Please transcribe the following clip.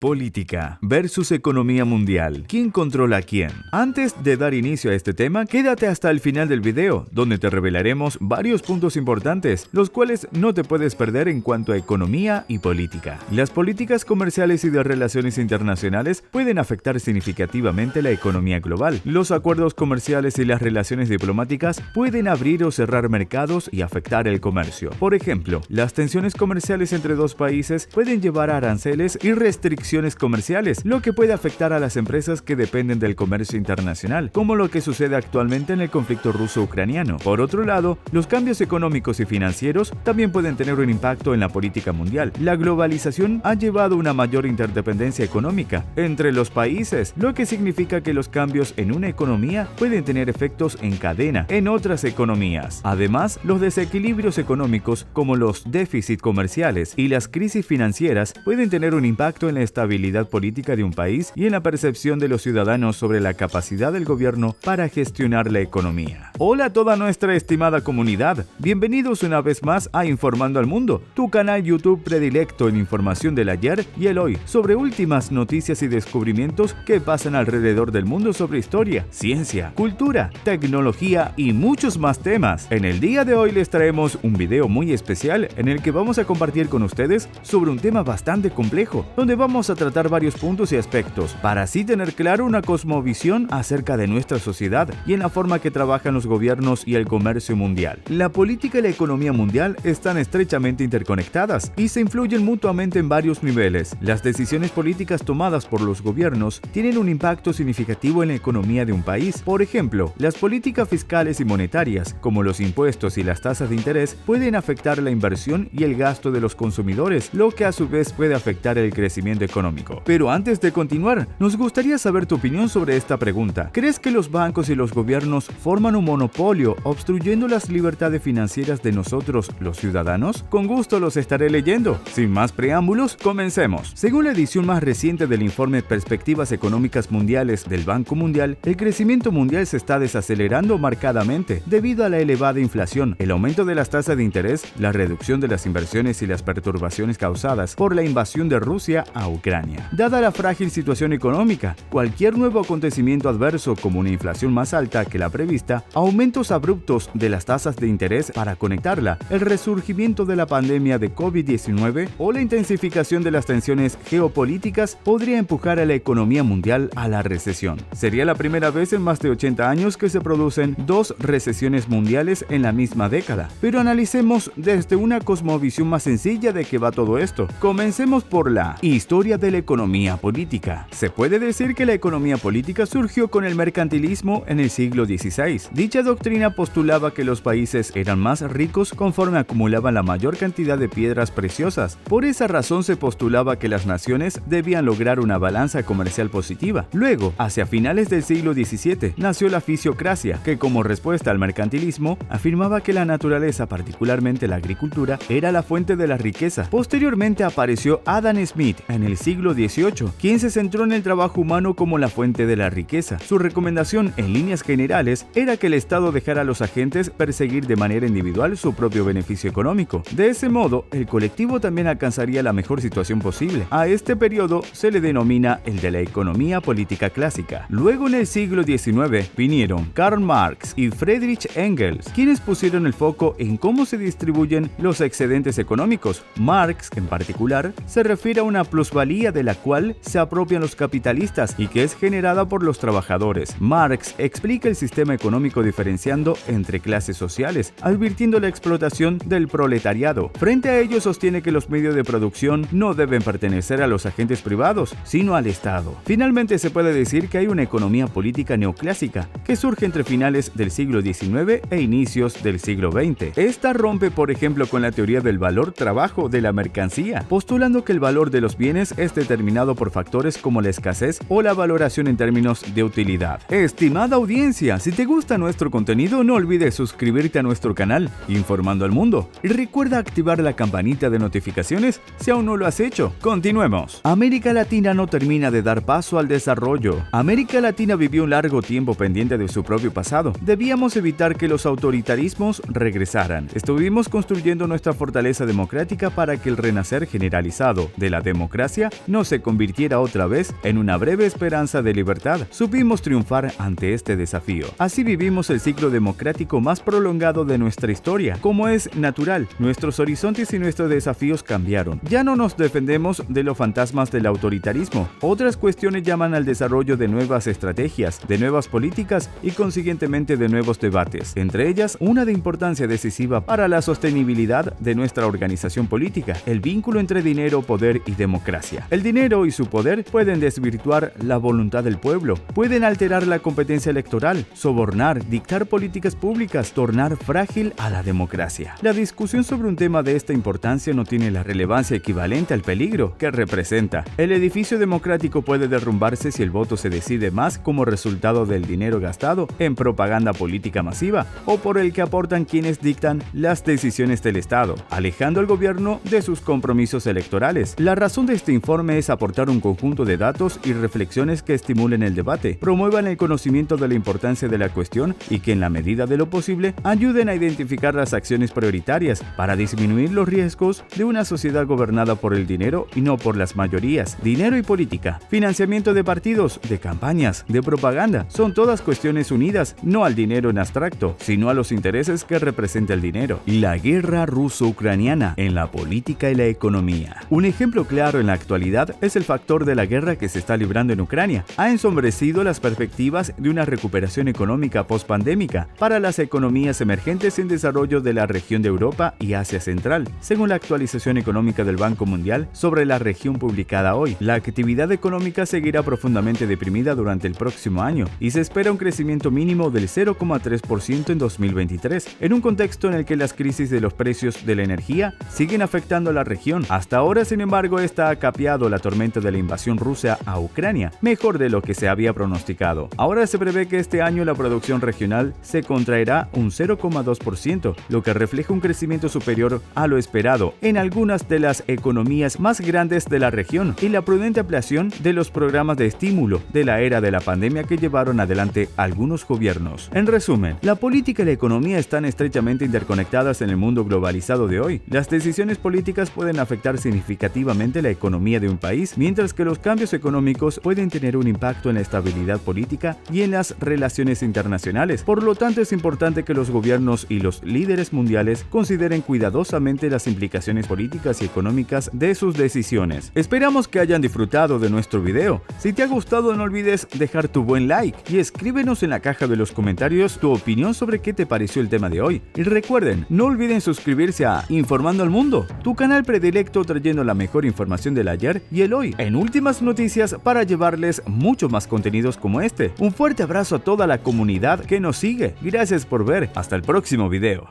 Política versus economía mundial. ¿Quién controla a quién? Antes de dar inicio a este tema, quédate hasta el final del video, donde te revelaremos varios puntos importantes, los cuales no te puedes perder en cuanto a economía y política. Las políticas comerciales y de relaciones internacionales pueden afectar significativamente la economía global. Los acuerdos comerciales y las relaciones diplomáticas pueden abrir o cerrar mercados y afectar el comercio. Por ejemplo, las tensiones comerciales entre dos países pueden llevar a aranceles y restricciones comerciales, lo que puede afectar a las empresas que dependen del comercio internacional, como lo que sucede actualmente en el conflicto ruso-ucraniano. Por otro lado, los cambios económicos y financieros también pueden tener un impacto en la política mundial. La globalización ha llevado a una mayor interdependencia económica entre los países, lo que significa que los cambios en una economía pueden tener efectos en cadena en otras economías. Además, los desequilibrios económicos, como los déficits comerciales y las crisis financieras, pueden tener un impacto en la estabilidad política de un país y en la percepción de los ciudadanos sobre la capacidad del gobierno para gestionar la economía. Hola a toda nuestra estimada comunidad, bienvenidos una vez más a Informando al Mundo, tu canal YouTube predilecto en información del ayer y el hoy, sobre últimas noticias y descubrimientos que pasan alrededor del mundo sobre historia, ciencia, cultura, tecnología y muchos más temas. En el día de hoy les traemos un video muy especial en el que vamos a compartir con ustedes sobre un tema bastante complejo, donde vamos a tratar varios puntos y aspectos, para así tener claro una cosmovisión acerca de nuestra sociedad y en la forma que trabajan los gobiernos y el comercio mundial. La política y la economía mundial están estrechamente interconectadas y se influyen mutuamente en varios niveles. Las decisiones políticas tomadas por los gobiernos tienen un impacto significativo en la economía de un país. Por ejemplo, las políticas fiscales y monetarias, como los impuestos y las tasas de interés, pueden afectar la inversión y el gasto de los consumidores, lo que a su vez puede afectar el crecimiento económico. Pero antes de continuar, nos gustaría saber tu opinión sobre esta pregunta. ¿Crees que los bancos y los gobiernos forman un monopolio obstruyendo las libertades financieras de nosotros, los ciudadanos? Con gusto los estaré leyendo. Sin más preámbulos, comencemos. Según la edición más reciente del informe Perspectivas Económicas Mundiales del Banco Mundial, el crecimiento mundial se está desacelerando marcadamente debido a la elevada inflación, el aumento de las tasas de interés, la reducción de las inversiones y las perturbaciones causadas por la invasión de Rusia a Ucrania. Dada la frágil situación económica, cualquier nuevo acontecimiento adverso como una inflación más alta que la prevista, aumentos abruptos de las tasas de interés para conectarla, el resurgimiento de la pandemia de COVID-19 o la intensificación de las tensiones geopolíticas podría empujar a la economía mundial a la recesión. Sería la primera vez en más de 80 años que se producen dos recesiones mundiales en la misma década. Pero analicemos desde una cosmovisión más sencilla de qué va todo esto. Comencemos por la historia de la economía política. Se puede decir que la economía política surgió con el mercantilismo en el siglo XVI. Dicha doctrina postulaba que los países eran más ricos conforme acumulaban la mayor cantidad de piedras preciosas. Por esa razón se postulaba que las naciones debían lograr una balanza comercial positiva. Luego, hacia finales del siglo XVII, nació la fisiocracia, que como respuesta al mercantilismo, afirmaba que la naturaleza, particularmente la agricultura, era la fuente de la riqueza. Posteriormente apareció Adam Smith en el siglo XVIII, quien se centró en el trabajo humano como la fuente de la riqueza. Su recomendación, en líneas generales, era que el Estado dejara a los agentes perseguir de manera individual su propio beneficio económico. De ese modo, el colectivo también alcanzaría la mejor situación posible. A este periodo se le denomina el de la economía política clásica. Luego, en el siglo XIX, vinieron Karl Marx y Friedrich Engels, quienes pusieron el foco en cómo se distribuyen los excedentes económicos. Marx, en particular, se refiere a una plusvalía de la cual se apropian los capitalistas y que es generada por los trabajadores. Marx explica el sistema económico diferenciando entre clases sociales, advirtiendo la explotación del proletariado. Frente a ello sostiene que los medios de producción no deben pertenecer a los agentes privados, sino al Estado. Finalmente se puede decir que hay una economía política neoclásica que surge entre finales del siglo XIX e inicios del siglo XX. Esta rompe, por ejemplo, con la teoría del valor-trabajo de la mercancía, postulando que el valor de los bienes es determinado por factores como la escasez o la valoración en términos de utilidad. Estimada audiencia, si te gusta nuestro contenido, no olvides suscribirte a nuestro canal Informando al Mundo y recuerda activar la campanita de notificaciones si aún no lo has hecho. Continuemos. América Latina no termina de dar paso al desarrollo. América Latina vivió un largo tiempo pendiente de su propio pasado. Debíamos evitar que los autoritarismos regresaran. Estuvimos construyendo nuestra fortaleza democrática para que el renacer generalizado de la democracia democracia no se convirtiera otra vez en una breve esperanza de libertad. Supimos triunfar ante este desafío. Así vivimos el ciclo democrático más prolongado de nuestra historia. Como es natural, nuestros horizontes y nuestros desafíos cambiaron. Ya no nos defendemos de los fantasmas del autoritarismo. Otras cuestiones llaman al desarrollo de nuevas estrategias, de nuevas políticas y consiguientemente de nuevos debates. Entre ellas, una de importancia decisiva para la sostenibilidad de nuestra organización política, el vínculo entre dinero, poder y democracia. El dinero y su poder pueden desvirtuar la voluntad del pueblo, pueden alterar la competencia electoral, sobornar, dictar políticas públicas, tornar frágil a la democracia. La discusión sobre un tema de esta importancia no tiene la relevancia equivalente al peligro que representa. El edificio democrático puede derrumbarse si el voto se decide más como resultado del dinero gastado en propaganda política masiva o por el que aportan quienes dictan las decisiones del Estado, alejando al gobierno de sus compromisos electorales. La razón de este informe es aportar un conjunto de datos y reflexiones que estimulen el debate, promuevan el conocimiento de la importancia de la cuestión y que en la medida de lo posible ayuden a identificar las acciones prioritarias para disminuir los riesgos de una sociedad gobernada por el dinero y no por las mayorías. Dinero y política, financiamiento de partidos, de campañas, de propaganda, son todas cuestiones unidas no al dinero en abstracto, sino a los intereses que representa el dinero. La guerra ruso-ucraniana en la política y la economía. Un ejemplo claro en la actualidad es el factor de la guerra que se está librando en Ucrania. Ha ensombrecido las perspectivas de una recuperación económica post-pandémica para las economías emergentes en desarrollo de la región de Europa y Asia Central. Según la actualización económica del Banco Mundial sobre la región publicada hoy, la actividad económica seguirá profundamente deprimida durante el próximo año y se espera un crecimiento mínimo del 0,3% en 2023, en un contexto en el que las crisis de los precios de la energía siguen afectando a la región. Hasta ahora, sin embargo, esta ha capeado la tormenta de la invasión rusa a Ucrania, mejor de lo que se había pronosticado. Ahora se prevé que este año la producción regional se contraerá un 0,2%, lo que refleja un crecimiento superior a lo esperado en algunas de las economías más grandes de la región y la prudente ampliación de los programas de estímulo de la era de la pandemia que llevaron adelante algunos gobiernos. En resumen, la política y la economía están estrechamente interconectadas en el mundo globalizado de hoy. Las decisiones políticas pueden afectar significativamente la economía de un país, mientras que los cambios económicos pueden tener un impacto en la estabilidad política y en las relaciones internacionales. Por lo tanto, es importante que los gobiernos y los líderes mundiales consideren cuidadosamente las implicaciones políticas y económicas de sus decisiones. Esperamos que hayan disfrutado de nuestro video. Si te ha gustado, no olvides dejar tu buen like y escríbenos en la caja de los comentarios tu opinión sobre qué te pareció el tema de hoy. Y recuerden, no olviden suscribirse a Informando al Mundo, tu canal predilecto trayendo la mejor información del ayer y el hoy en últimas noticias para llevarles mucho más contenidos como este. Un fuerte abrazo a toda la comunidad que nos sigue. Gracias por ver. Hasta el próximo video.